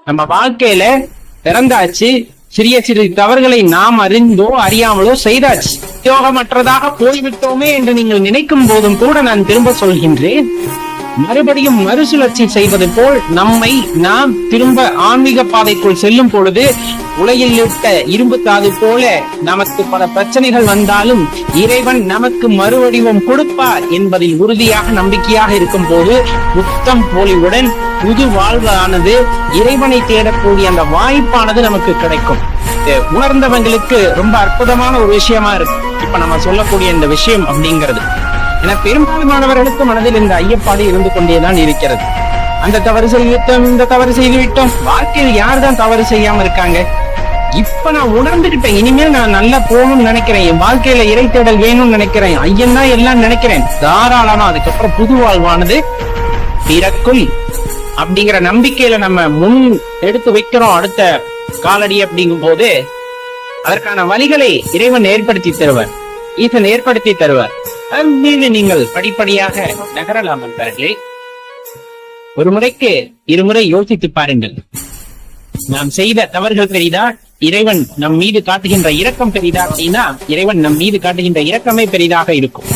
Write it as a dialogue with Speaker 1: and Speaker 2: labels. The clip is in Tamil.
Speaker 1: நம்ம வாழ்க்கையில பிறந்தாச்சு, சிறிய சிறு தவறுகளை நாம் அறிந்தோ அறியாமலோ செய்தாச்சு. உபயோகமற்றதாக போய்விட்டோமே என்று நீங்கள் நினைக்கும் போதும் கூட நான் திரும்ப சொல்கின்றேன், மறுபடியும் மறுசுழற்சி செய்வது போல் நம்மை நாம் திரும்ப ஆன்மீக பாதைக்குள் செல்லும் பொழுது உலகில் இட்ட இரும்பு தாது போல நமக்கு பல பிரச்சனைகள் வந்தாலும் இறைவன் நமக்கு மறுவடிவம் கொடுப்பார் என்பதில் உறுதியாக நம்பிக்கையாக இருக்கும் போது புத்தம் போலிவுடன் புது வாழ்வானது, இறைவனை தேடக்கூடிய அந்த வாய்ப்பானது நமக்கு கிடைக்கும். உணர்ந்தவங்களுக்கு ரொம்ப அற்புதமான ஒரு விஷயமா இருக்கு இப்ப நம்ம சொல்லக்கூடிய இந்த விஷயம் அப்படிங்கிறது. ஏன்னா பெரும்பாலானவர்களுக்கு மனதில் இந்த ஐயப்பாடு இருந்து கொண்டேதான் இருக்கிறது. அந்த தவறு செய்துவிட்டோம், இந்த தவறு செய்து விட்டோம். வாழ்க்கையில் யார் தான் தவறு செய்யாம இருக்காங்க? இப்ப நான் உணர்ந்துகிட்டேன், இனிமேல் நான் நல்லா போகணும்னு நினைக்கிறேன், என் வாழ்க்கையில இறை தேடல் வேணும்னு நினைக்கிறேன், ஐயன் தான் எல்லாம் நினைக்கிறேன், தாராளமா அதுக்கப்புறம் புது வாழ்வானது பிறக்கும் அப்படிங்கிற நம்பிக்கையில நம்ம முன் எடுத்து வைக்கிறோம் அடுத்த காலடி. அப்படிங்கும் போது அதற்கான வழிகளை இறைவன் ஏற்படுத்தி தருவார், ஈசன் ஏற்படுத்தி தருவார். மீது நீங்கள் படிப்படியாக நகரலாம் நண்பர்களே. ஒரு முறைக்கு இருமுறை யோசித்து பாருங்கள். நாம் செய்த தவறுகள் பெரிதா, இறைவன் நம் மீது காட்டுகின்ற இரக்கம் பெரிதா அப்படின்னா இறைவன் நம் மீது காட்டுகின்ற இரக்கமே பெரிதாக இருக்கும்.